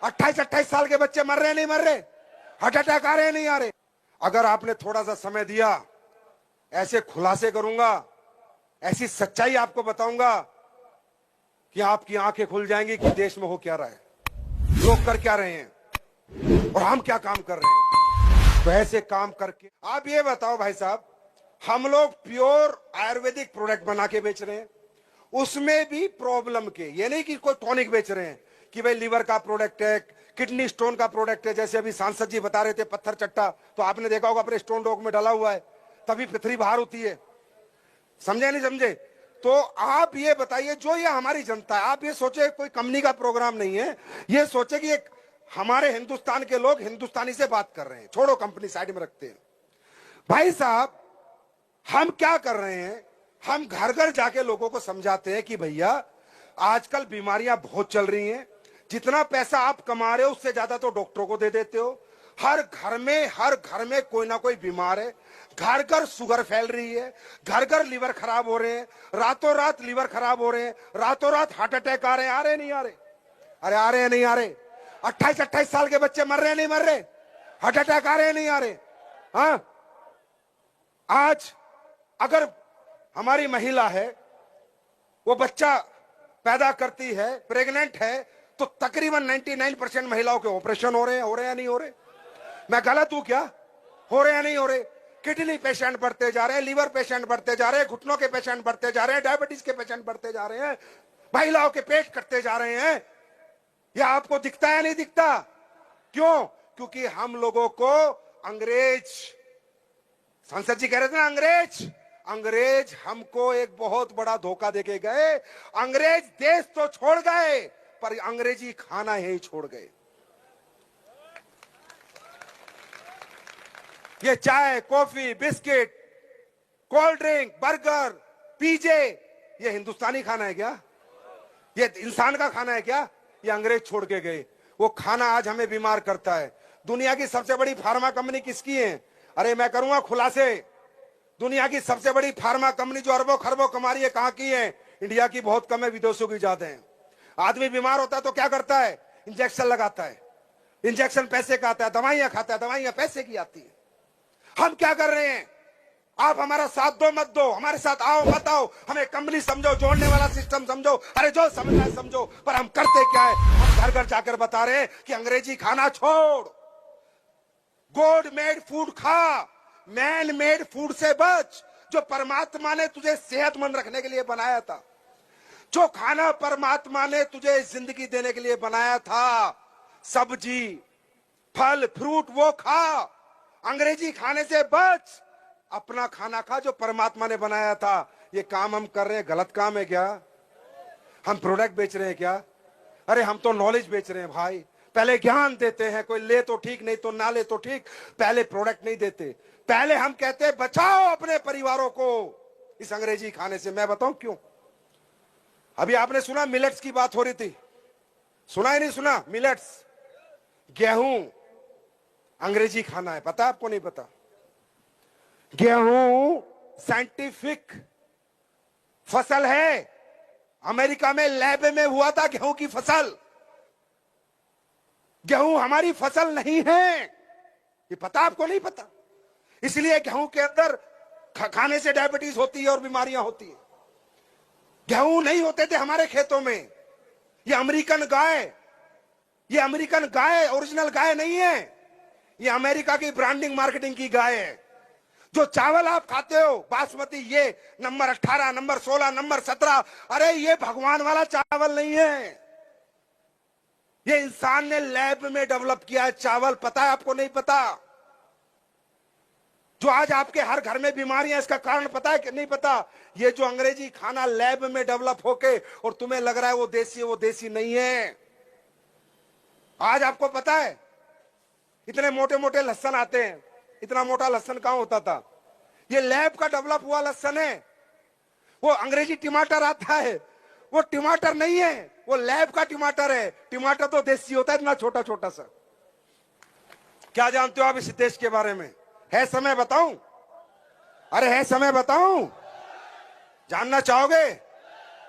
28-28 साल के बच्चे मर रहे नहीं मर रहे, हार्ट अटैक आ रहे नहीं आ रहे। अगर आपने थोड़ा सा समय दिया, ऐसे खुलासे करूंगा, ऐसी सच्चाई आपको बताऊंगा कि आपकी आंखें खुल जाएंगी कि देश में हो क्या रहा है, लोग कर क्या रहे हैं और हम क्या काम कर रहे हैं। तो ऐसे काम करके आप ये बताओ भाई साहब, हम लोग प्योर आयुर्वेदिक प्रोडक्ट बना के बेच रहे हैं, उसमें भी प्रॉब्लम के, ये नहीं कि कोई टॉनिक बेच रहे हैं कि भाई लीवर का प्रोडक्ट है, किडनी स्टोन का प्रोडक्ट है। जैसे अभी सांसद जी बता रहे थे पत्थर चट्टा, तो आपने देखा होगा अपने स्टोन डॉग में डाला हुआ है, तभी पथरी बाहर होती है। समझे नहीं समझे? तो आप ये बताइए, जो ये हमारी जनता है, आप ये सोचे कोई कंपनी का प्रोग्राम नहीं है, ये सोचे कि एक हमारे हिंदुस्तान के लोग हिंदुस्तानी से बात कर रहे हैं, छोड़ो कंपनी साइड में रखते हैं। भाई साहब, हम क्या कर रहे हैं, हम घर घर जाके लोगों को समझाते हैं कि भैया आजकल बीमारियां बहुत चल रही हैं, जितना पैसा आप कमा रहे हो उससे ज्यादा तो डॉक्टरों को दे देते हो। हर घर में कोई ना कोई बीमार है, घर घर शुगर फैल रही है, घर घर लीवर खराब हो रहे हैं, रातों रात लीवर खराब हो रहे हैं, रातों रात हार्ट अटैक आ रहे नहीं आ रहे? अरे आ रहे नहीं आ रहे? 28-28 साल के बच्चे मर रहे नहीं मर रहे, हार्ट अटैक आ रहे नहीं आ रहे? हाँ, आज अगर हमारी महिला है, वो बच्चा पैदा करती है, प्रेग्नेंट है, तो तकरीबन 99% महिलाओं के ऑपरेशन हो रहे हैं या नहीं हो रहे? मैं गलत हूं क्या? हो रहे हैं नहीं हो रहे? किडनी पेशेंट बढ़ते जा रहे हैं, लीवर पेशेंट बढ़ते जा रहे हैं, घुटनों के पेशेंट बढ़ते जा रहे हैं, डायबिटीज के पेशेंट बढ़ते जा रहे हैं, महिलाओं के पेट कटते जा रहे हैं। यह आपको दिखता है नहीं दिखता? क्यों? क्योंकि हम लोगों को अंग्रेज, सांसद जी कह रहे थे ना, अंग्रेज हमको एक बहुत बड़ा धोखा देके गए। अंग्रेज देश तो छोड़ गए, पर अंग्रेजी खाना यही छोड़ गए। ये चाय, coffee, biscuit, cold drink, burger, पिज़्ज़े, ये हिंदुस्तानी खाना है क्या? ये इंसान का खाना है क्या? ये अंग्रेज छोड़ के गए। वो खाना आज हमें बीमार करता है। दुनिया की सबसे बड़ी फार्मा कंपनी किसकी है? अरे मैं करूंगा खुलासे। दुनिया की सबसे बड़ी फार्मा कंपनी जो अरबों खरबों कमा रही है, कहां की है? इंडिया की बहुत कम है, विदेशों की ज्यादा है। आदमी बीमार होता है तो क्या करता है? इंजेक्शन लगाता है। इंजेक्शन पैसे का आता है, दवाइयां खाता है, दवाइयां पैसे की आती है। हम क्या कर रहे हैं? आप हमारा साथ दो मत दो, हमारे साथ आओ मत आओ, हमें कंपनी समझो, जोड़ने वाला सिस्टम समझो, अरे जो समझना है समझो, पर हम करते क्या है? हम घर घर जाकर बता रहे हैं कि अंग्रेजी खाना छोड़, गॉड मेड फूड खा, मैन मेड फूड से बच। जो परमात्मा ने तुझे सेहतमंद रखने के लिए बनाया था, जो खाना परमात्मा ने तुझे जिंदगी देने के लिए बनाया था, सब्जी, फल, फ्रूट, वो खा। अंग्रेजी खाने से बच, अपना खाना खा जो परमात्मा ने बनाया था। ये काम हम कर रहे हैं, गलत काम है क्या? हम प्रोडक्ट बेच रहे हैं क्या? अरे हम तो नॉलेज बेच रहे हैं भाई। पहले ज्ञान देते हैं, कोई ले तो ठीक, नहीं तो ना ले तो ठीक, पहले प्रोडक्ट नहीं देते। पहले हम कहते हैं बचाओ अपने परिवारों को इस अंग्रेजी खाने से। मैं बताऊं क्यों? अभी आपने सुना मिलेट्स की बात हो रही थी, सुना ही नहीं सुना? मिलेट्स, गेहूं अंग्रेजी खाना है, पता आपको? नहीं पता? गेहूं साइंटिफिक फसल है। अमेरिका में लैब में हुआ था गेहूं की फसल। गेहूं हमारी फसल नहीं है, ये पता आपको? नहीं पता? इसलिए गेहूं के अंदर खाने से डायबिटीज होती है और बीमारियां होती है। गेहूं नहीं होते थे हमारे खेतों में। ये अमेरिकन गाय ओरिजिनल गाय नहीं है, ये अमेरिका की ब्रांडिंग मार्केटिंग की गाय है। जो चावल आप खाते हो बासमती, ये नंबर 18, नंबर 16, नंबर 17, अरे ये भगवान वाला चावल नहीं है। ये इंसान ने लैब में डेवलप किया है चावल, पता है आपको? नहीं पता? जो आज आपके हर घर में बीमारियां, इसका कारण पता है कि नहीं पता? ये जो अंग्रेजी खाना लैब में डेवलप होके और तुम्हें लग रहा है वो देसी है, वो देसी नहीं है। आज आपको पता है इतने मोटे मोटे लहसन आते हैं, इतना मोटा लहसन कहां होता था? ये लैब का डेवलप हुआ लहसन है। वो अंग्रेजी टमाटर आता है, वो टमाटर नहीं है, वो लैब का टमाटर है। टमाटर तो देसी होता है, इतना छोटा छोटा सा। क्या जानते हो आप इस देश के बारे में? है समय बताऊं? अरे है समय बताऊं? जानना चाहोगे?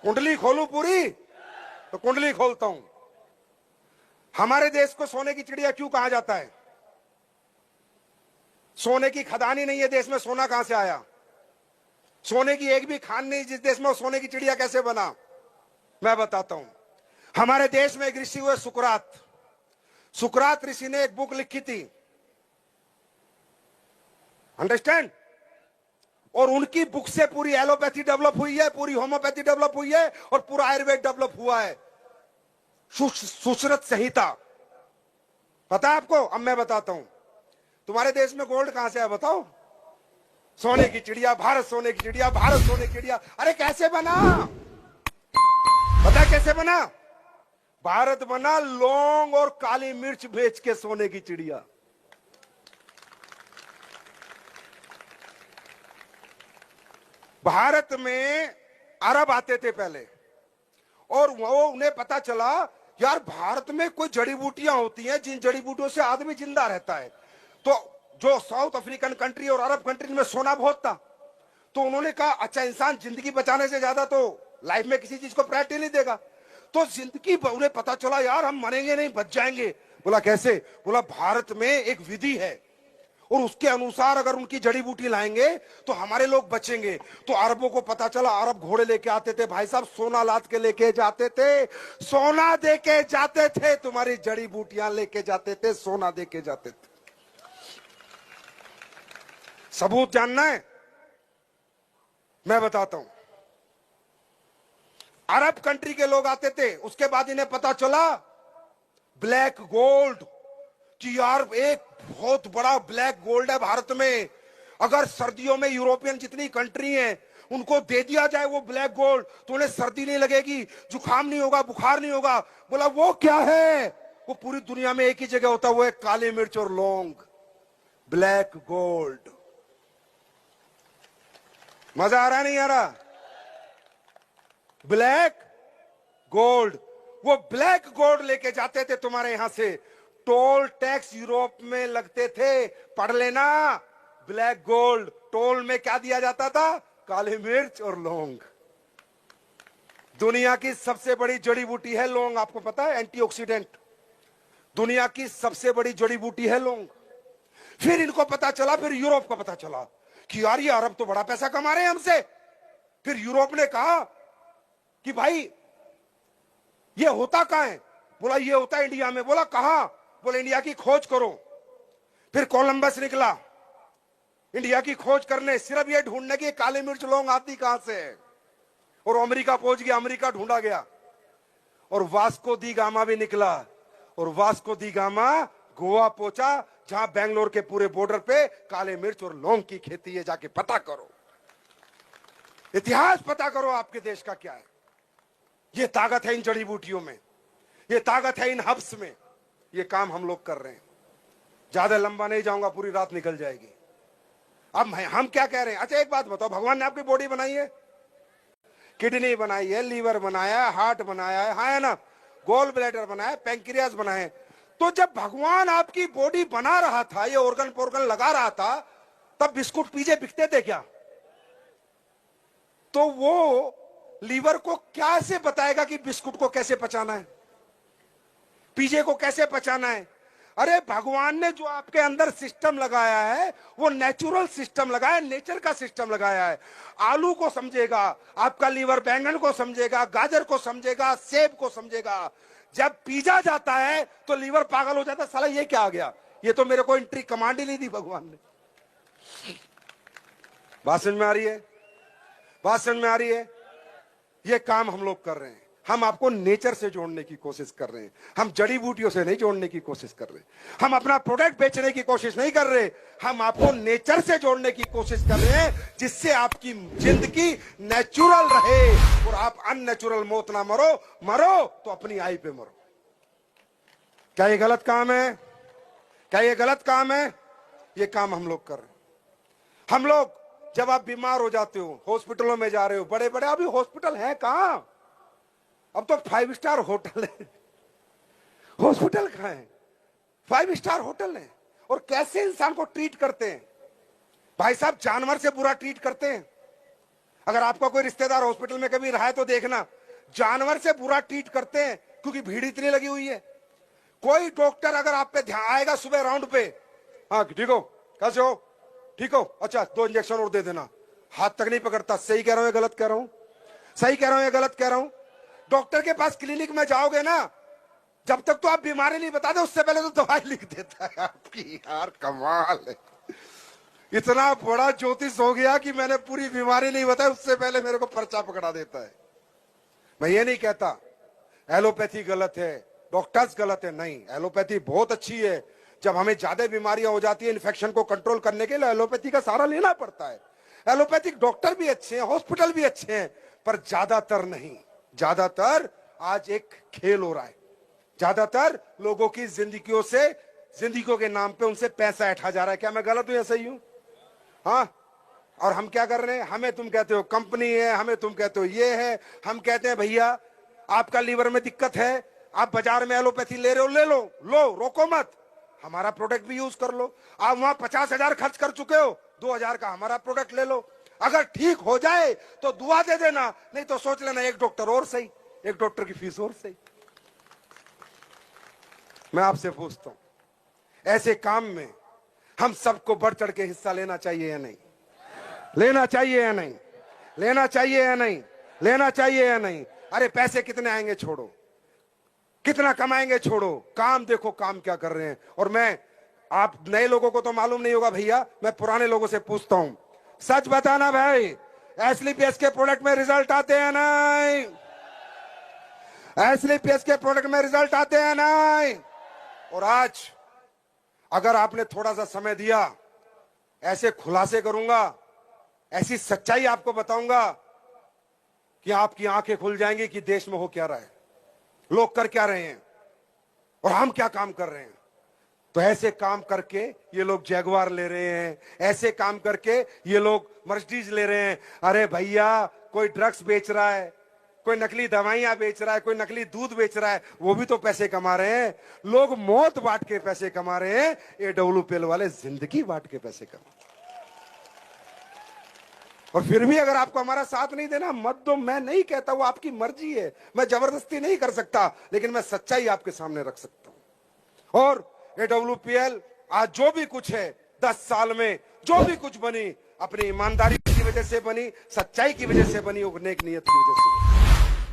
कुंडली खोलूं पूरी? तो कुंडली खोलता हूं। हमारे देश को सोने की चिड़िया क्यों कहा जाता है? सोने की खदान ही नहीं है देश में, सोना कहां से आया? सोने की एक भी खान नहीं जिस देश में, वो सोने की चिड़िया कैसे बना? मैं बताता हूं। हमारे देश में एक ऋषि हुए सुकरात। सुकरात ऋषि ने एक बुक लिखी थी, अंडरस्टैंड? और उनकी बुक से पूरी एलोपैथी डेवलप हुई है, पूरी होम्योपैथी डेवलप हुई है, और पूरा आयुर्वेद डेवलप हुआ है। सुश्रुत संहिता, पता है आपको? अब मैं बताता हूं। तुम्हारे देश में गोल्ड कहां से है बताओ? सोने की चिड़िया, भारत सोने की चिड़िया, भारत सोने की चिड़िया। अरे कैसे बना? पता कैसे बना? भारत बना लौंग और काली मिर्च बेच के सोने की चिड़िया। भारत में अरब आते थे पहले, और वो उन्हें पता चला यार भारत में कोई जड़ी बूटियां होती हैं जिन जड़ी बूटियों से आदमी जिंदा रहता है। तो जो साउथ अफ्रीकन कंट्री और अरब कंट्री में सोना बहुत था, तो उन्होंने कहा अच्छा इंसान जिंदगी बचाने से ज्यादा तो लाइफ में किसी चीज को प्रायोरिटी नहीं देगा। तो जिंदगी, उन्हें पता चला यार हम मरेंगे नहीं, बच जाएंगे। बोला कैसे? बोला भारत में एक विधि है और उसके अनुसार अगर उनकी जड़ी बूटी लाएंगे तो हमारे लोग बचेंगे। तो अरबों को पता चला, अरब घोड़े लेके आते थे भाई साहब, सोना लाद के लेके जाते थे, सोना दे के जाते थे, तुम्हारी जड़ी बूटियां लेके जाते थे, सोना दे के जाते थे। सबूत जानना है? मैं बताता हूं। अरब कंट्री के लोग आते थे, उसके बाद इन्हें पता चला ब्लैक गोल्ड, कि यार एक बहुत बड़ा ब्लैक गोल्ड है भारत में। अगर सर्दियों में यूरोपियन जितनी कंट्री हैं उनको दे दिया जाए वो ब्लैक गोल्ड, तो उन्हें सर्दी नहीं लगेगी, जुकाम नहीं होगा, बुखार नहीं होगा। बोला वो क्या है? वो पूरी दुनिया में एक ही जगह होता है, वो है काली मिर्च और लौंग, ब्लैक गोल्ड। मजा आ रहा नहीं आ रहा? ब्लैक गोल्ड, वो ब्लैक गोल्ड लेके जाते थे तुम्हारे यहां से। टोल टैक्स यूरोप में लगते थे, पढ़ लेना। ब्लैक गोल्ड, टोल में क्या दिया जाता था? काली मिर्च और लौंग। दुनिया की सबसे बड़ी जड़ी बूटी है लौंग, आपको पता है? एंटीऑक्सीडेंट, दुनिया की सबसे बड़ी जड़ी बूटी है लौंग। फिर इनको पता चला, फिर यूरोप को पता चला कि यार ये अरब तो बड़ा पैसा कमा रहे हैं हमसे। फिर यूरोप ने कहा कि भाई ये होता कहां है? बोला ये होता है इंडिया में। बोला कहां? बोले इंडिया की खोज करो। फिर कोलंबस निकला इंडिया की खोज करने, सिर्फ ये ढूंढने की काली मिर्च लौंग आती कहां से है। और अमेरिका पहुंच गया, अमेरिका ढूंढा गया, और वास्को दी गामा भी निकला, और वास्को दी गामा गोवा पहुंचा, जहां बेंगलोर के पूरे बॉर्डर पे काले मिर्च और लौंग की खेती है। जाके पता करो, इतिहास पता करो आपके देश का क्या है। ये ताकत है इन जड़ी बूटियों में, ये ताकत है इन हब्स में। ये काम हम लोग कर रहे हैं। ज्यादा लंबा नहीं जाऊंगा, पूरी रात निकल जाएगी। अब हम क्या कह रहे हैं? अच्छा एक बात बताओ, भगवान ने आपकी बॉडी बनाई है, किडनी बनाई है, लीवर बनाया है, हार्ट बनाया है, हाँ है ना, गोल ब्लैडर बनाया, पैंक्रियास बनाए। तो जब भगवान आपकी बॉडी बना रहा था, ये ऑर्गन पोर्गन लगा रहा था, तब बिस्कुट पिज्जे बिकते थे क्या? तो वो लीवर को कैसे बताएगा कि बिस्कुट को कैसे पचाना है, पिज्जे को कैसे पचाना है? अरे भगवान ने जो आपके अंदर सिस्टम लगाया है वो नेचुरल सिस्टम लगाया है, नेचर का सिस्टम लगाया है। आलू को समझेगा आपका लीवर, बैंगन को समझेगा, गाजर को समझेगा, सेब को समझेगा। जब पिज्जा जाता है तो लीवर पागल हो जाता है, साला ये क्या आ गया, ये तो मेरे को एंट्री कमांड ही नहीं दी भगवान ने। बात समझ में आ रही है? बात समझ में आ रही है? ये काम हम लोग कर रहे हैं। हम आपको नेचर से जोड़ने की कोशिश कर रहे हैं, हम जड़ी बूटियों से नहीं जोड़ने की कोशिश कर रहे। हम अपना प्रोडक्ट बेचने की कोशिश नहीं कर रहे, हम आपको नेचर से जोड़ने की कोशिश कर रहे हैं, जिससे आपकी जिंदगी नेचुरल रहे और आप अननेचुरल मौत ना मरो। मरो तो अपनी आई पे मरो। क्या ये गलत काम है? क्या ये गलत काम है? ये काम हम लोग कर रहे हैं। हम लोग, जब आप बीमार हो जाते हो, हॉस्पिटलों में जा रहे हो, बड़े बड़े अभी हॉस्पिटल है कहां? अब तो 5 स्टार होटल है, हॉस्पिटल कहां है? 5 स्टार होटल है। और कैसे इंसान को ट्रीट करते हैं भाई साहब, जानवर से बुरा ट्रीट करते हैं। अगर आपका कोई रिश्तेदार हॉस्पिटल में कभी रहा है तो देखना, जानवर से बुरा ट्रीट करते हैं, क्योंकि भीड़ इतनी लगी हुई है। कोई डॉक्टर अगर आप पे ध्यान आएगा सुबह राउंड पे, हाँ ठीक हो, कैसे हो, ठीक हो, अच्छा 2 इंजेक्शन और दे देना, हाथ तक नहीं पकड़ता। सही कह रहा हूं या गलत कह रहा हूं? सही कह रहा हूं या गलत कह रहा हूं? डॉक्टर के पास क्लिनिक में जाओगे ना, जब तक तो आप बीमारी नहीं बता दे उससे पहले तो दवाई लिख देता है आपकी। यार कमाल है, इतना बड़ा ज्योतिष हो गया कि मैंने पूरी बीमारी नहीं बताई उससे पहले मेरे को पर्चा पकड़ा देता है। मैं ये नहीं कहता एलोपैथी गलत है, डॉक्टर्स गलत है, नहीं, एलोपैथी बहुत अच्छी है। जब हमें ज्यादा बीमारियां हो जाती है, इन्फेक्शन को कंट्रोल करने के लिए एलोपैथी का सहारा लेना पड़ता है। एलोपैथिक डॉक्टर भी अच्छे हैं, हॉस्पिटल भी अच्छे हैं, पर ज्यादातर नहीं। ज्यादातर आज एक खेल हो रहा है, ज्यादातर लोगों की जिंदगियों से, जिंदगियों के नाम पे उनसे पैसा ऐंठा जा रहा है। क्या मैं गलत हूं या सही हूं? हाँ, और हम क्या कर रहे हैं? हमें तुम कहते हो कंपनी है, हमें तुम कहते हो ये है, हम कहते हैं भैया आपका लीवर में दिक्कत है, आप बाजार में एलोपैथी ले रहे हो, ले लो, लो, रोको मत, हमारा प्रोडक्ट भी यूज कर लो। आप वहां 50,000 खर्च कर चुके हो, 2,000 का हमारा प्रोडक्ट ले लो। अगर ठीक हो जाए तो दुआ दे देना, नहीं तो सोच लेना एक डॉक्टर और सही, एक डॉक्टर की फीस और सही। मैं आपसे पूछता हूं, ऐसे काम में हम सबको बढ़ चढ़ के हिस्सा लेना चाहिए या नहीं? लेना चाहिए या नहीं? लेना चाहिए या नहीं? लेना चाहिए या नहीं? अरे पैसे कितने आएंगे छोड़ो, कितना कमाएंगे छोड़ो, काम देखो काम क्या कर रहे हैं। और मैं, आप नए लोगों को तो मालूम नहीं होगा भैया, मैं पुराने लोगों से पूछता हूं, सच बताना भाई, एसलीपीएस के प्रोडक्ट में रिजल्ट आते हैं नहीं? एसलीपीएस के प्रोडक्ट में रिजल्ट आते हैं नहीं? और आज अगर आपने थोड़ा सा समय दिया, ऐसे खुलासे करूंगा, ऐसी सच्चाई आपको बताऊंगा कि आपकी आंखें खुल जाएंगी कि देश में हो क्या रहा है, लोग कर क्या रहे हैं और हम क्या काम कर रहे हैं। तो ऐसे काम करके ये लोग जैगवार ले रहे हैं, ऐसे काम करके ये लोग मर्सिडीज ले रहे हैं। अरे भैया, कोई ड्रग्स बेच रहा है, कोई नकली दवाइयां बेच रहा है, कोई नकली दूध बेच रहा है, वो भी तो पैसे कमा रहे हैं। लोग मौत बांट के पैसे कमा रहे हैं, AWPL वाले जिंदगी बांट के पैसे कमा। और फिर भी अगर आपको हमारा साथ नहीं देना, मत दो। मैं नहीं कहता, वो आपकी मर्जी है, मैं जबरदस्ती नहीं कर सकता, लेकिन मैं सच्चाई आपके सामने रख सकता हूं। और AWPL आज जो भी कुछ है, 10 साल में जो भी कुछ बनी, अपनी ईमानदारी की वजह से बनी, सच्चाई की वजह से बनी, और नेक नियत की वजह से।